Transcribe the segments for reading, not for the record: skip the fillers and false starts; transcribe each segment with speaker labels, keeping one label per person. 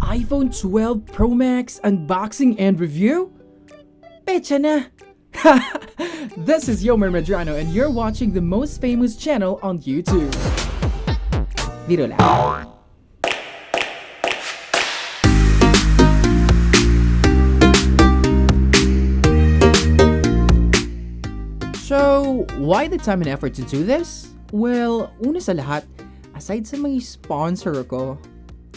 Speaker 1: iPhone 12 Pro Max unboxing and review? Pecha na! This is Yomer Medrano and you're watching the most famous channel on YouTube. Biro lang. So, why the time and effort to do this? Well, una sa lahat, aside sa mga sponsor ko,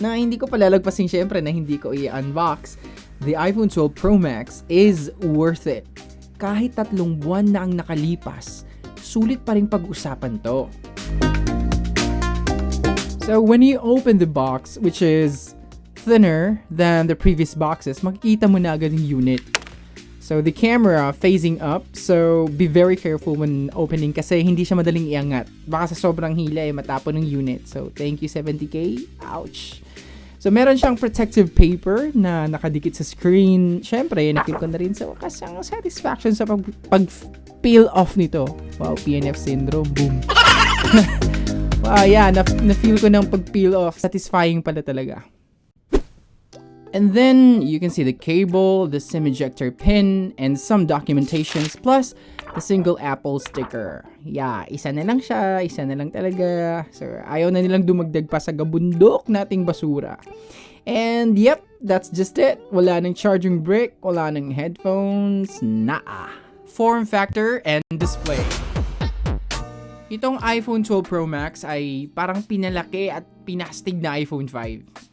Speaker 1: na hindi ko palalagpasin syempre na hindi ko i-unbox, the iPhone 12 Pro Max is worth it. Kahit 3 buwan na ang nakalipas, sulit pa rin pag-usapan to. So when you open the box, which is thinner than the previous boxes, makikita mo na agad yung unit. So the camera facing up, so be very careful when opening kasi hindi siya madaling iangat. Baka sa sobrang hila matapon ng unit. So thank you 70K. Ouch. So meron siyang protective paper na nakadikit sa screen. Syempre, na-feel ko na rin sa wakas ang satisfaction sa pag-peel off nito. Wow, PNF syndrome. Boom. Wow, yeah, na-feel ko ng pag-peel off. Satisfying pala talaga. And then, you can see the cable, the SIM ejector pin, and some documentations, plus the single Apple sticker. Yeah, isa na lang siya, isa na lang talaga. So, ayaw na nilang dumagdag pa sa gabundok nating basura. And yep, that's just it. Wala nang charging brick, wala nang headphones, naa. Form factor and display. Itong iPhone 12 Pro Max ay parang pinalaki at pinastig na iPhone 5.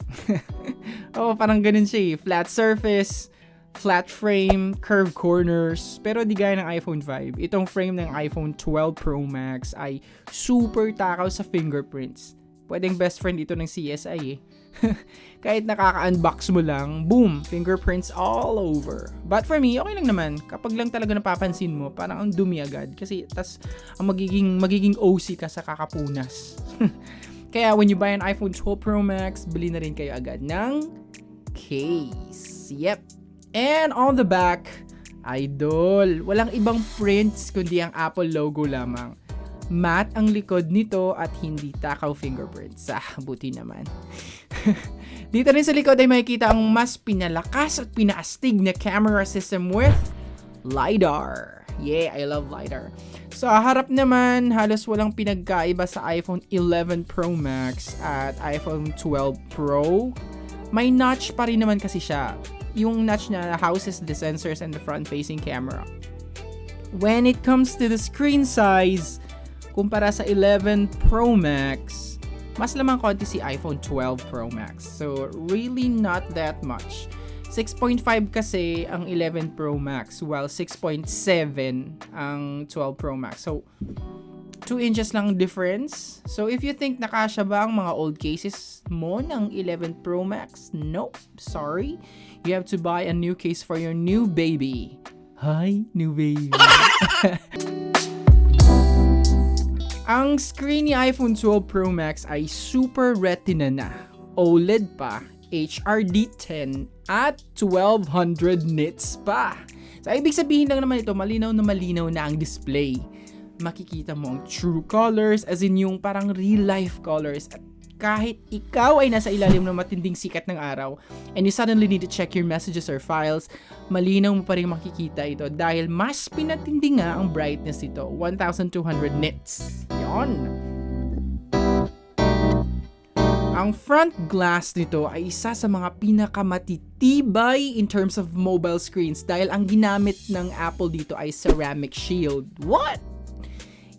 Speaker 1: Oh, parang ganun siya eh. Flat surface, flat frame, curved corners. Pero di gaya ng iPhone 5. Itong frame ng iPhone 12 Pro Max ay super takaw sa fingerprints. Pwedeng best friend ito ng CSI eh. Kahit nakaka-unbox mo lang, boom, fingerprints all over. But for me, okay lang naman. Kapag lang talaga napapansin mo, parang ang dumi agad. Kasi tas ang magiging OC ka sa kakapunas. Kaya when you buy an iPhone 12 Pro Max, bili na rin kayo agad ng case. Yep. And on the back, idol, walang ibang prints kundi ang Apple logo lamang. Matte ang likod nito at hindi takaw fingerprints. Buti naman. Dito rin sa likod ay makikita ang mas pinalakas at pinaastig na camera system with Lidar. Yeah, I love Lidar. Sa harap naman, halos walang pinagkaiba sa iPhone 11 Pro Max at iPhone 12 Pro. May notch pa rin naman kasi siya. Yung notch na houses the sensors and the front-facing camera. When it comes to the screen size, kumpara sa 11 Pro Max, mas lamang konti si iPhone 12 Pro Max. So, really not that much. 6.5 kasi ang 11 Pro Max, while 6.7 ang 12 Pro Max. So, 2 inches lang difference. So, if you think nakasya ba ang mga old cases mo ng 11 Pro Max? Nope, sorry. You have to buy a new case for your new baby. Hi, new baby. Ang screen ni iPhone 12 Pro Max ay Super Retina na, OLED pa, HRD10 at 1200 nits pa. So, ibig sabihin lang naman ito, malinaw na ang display. Makikita mo ang true colors, as in yung parang real life colors. At kahit ikaw ay nasa ilalim ng matinding sikat ng araw and you suddenly need to check your messages or files, malinaw mo pa rin makikita ito dahil mas pinatindi nga ang brightness nito, 1200 nits. Yon. Ang front glass nito ay isa sa mga pinakamatitibay in terms of mobile screens dahil ang ginamit ng Apple dito ay ceramic shield. What?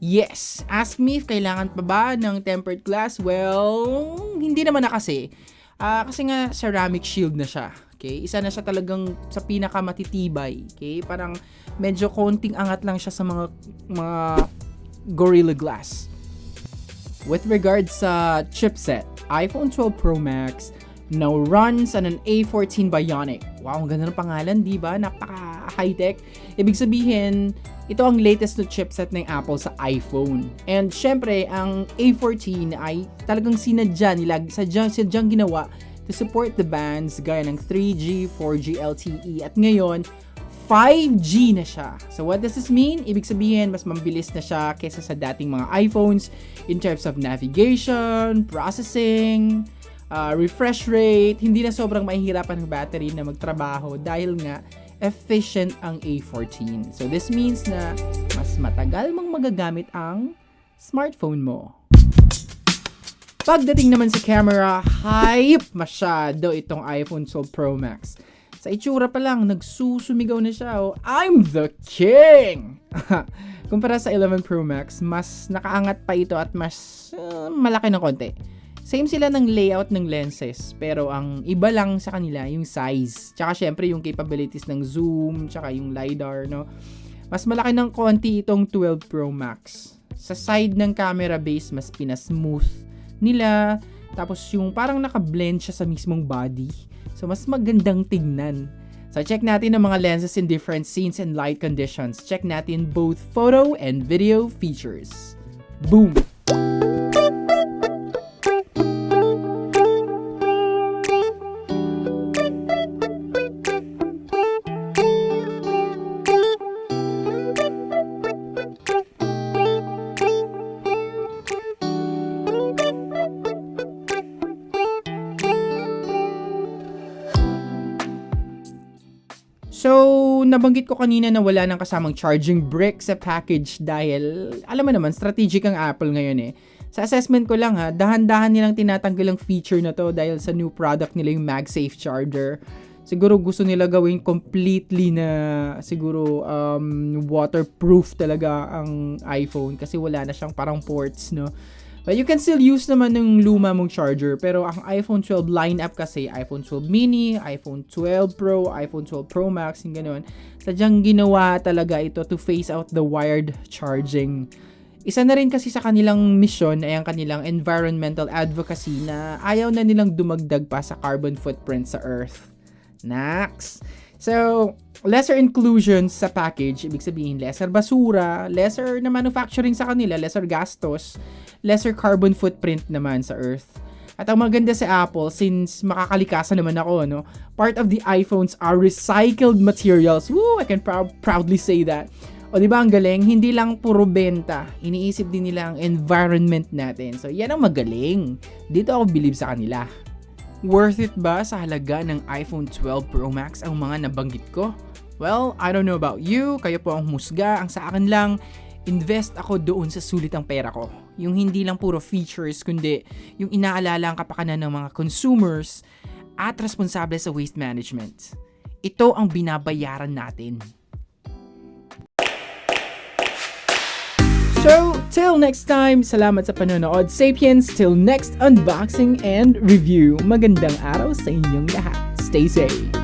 Speaker 1: Yes, ask me if kailangan pa ba ng tempered glass? Well, hindi naman na kasi. Kasi nga ceramic shield na siya. Okay? Isa na siya talagang sa pinakamatitibay. Okay? Parang medyo konting angat lang siya sa mga Gorilla Glass. With regards sa chipset, iPhone 12 Pro Max now runs on an A14 Bionic. Wow, ang ganda ng pangalan, di ba? Napaka-high-tech. Ibig sabihin, ito ang latest na chipset ng Apple sa iPhone. And syempre, ang A14 ay talagang sadyang ginawa to support the bands gaya ng 3G, 4G LTE at ngayon 5G na siya. So what does this mean? Ibig sabihin, mas mabilis na siya kaysa sa dating mga iPhones in terms of navigation, processing, refresh rate, hindi na sobrang mahihirapan ng battery na magtrabaho dahil nga efficient ang A14. So this means na mas matagal mong magagamit ang smartphone mo. Pagdating naman sa camera, hype masyado itong iPhone 12 Pro Max. Sa itsura pa lang, nagsusumigaw na siya. Oh, I'm the king! Kumpara sa 11 Pro Max, mas nakaangat pa ito at mas malaki ng konti. Same sila ng layout ng lenses, pero ang iba lang sa kanila yung size. Tsaka syempre yung capabilities ng zoom, tsaka yung Lidar, no? Mas malaki ng konti itong 12 Pro Max. Sa side ng camera base, mas pinasmooth nila. Tapos yung parang naka-blend siya sa mismong body. So mas magandang tignan. So check natin ang mga lenses in different scenes and light conditions. Check natin both photo and video features. Boom! So, nabanggit ko kanina na wala nang kasamang charging brick sa package dahil, alam mo naman, strategic ang Apple ngayon eh. Sa assessment ko lang dahan-dahan nilang tinatanggal ang feature na to dahil sa new product nila yung MagSafe charger. Siguro gusto nila gawin completely na siguro waterproof talaga ang iPhone kasi wala na siyang parang ports, no? But you can still use naman ng luma mong charger. Pero ang iPhone 12 lineup kasi, iPhone 12 mini, iPhone 12 Pro, iPhone 12 Pro Max, yung ganun. Sadyang ginawa talaga ito to phase out the wired charging. Isa na rin kasi sa kanilang mission ay ang kanilang environmental advocacy na ayaw na nilang dumagdag pa sa carbon footprint sa Earth. Next! So, lesser inclusions sa package, ibig sabihin lesser basura, lesser na manufacturing sa kanila, lesser gastos, lesser carbon footprint naman sa Earth. At ang maganda sa Apple, since makakalikasan naman ako, no, part of the iPhones are recycled materials. Woo! I can proudly say that. O diba ang galing? Hindi lang puro benta. Iniisip din nila ang environment natin. So, yan ang magaling. Dito ako believe sa kanila. Worth it ba sa halaga ng iPhone 12 Pro Max ang mga nabanggit ko? Well, I don't know about you. Kayo po ang husga. Ang sa akin lang, invest ako doon sa sulit ang pera ko. Yung hindi lang puro features, kundi yung inaalala ang kapakanan ng mga consumers at responsable sa waste management. Ito ang binabayaran natin. So, till next time, salamat sa panonood. Sapiens, till next unboxing and review. Magandang araw sa inyong lahat. Stay safe.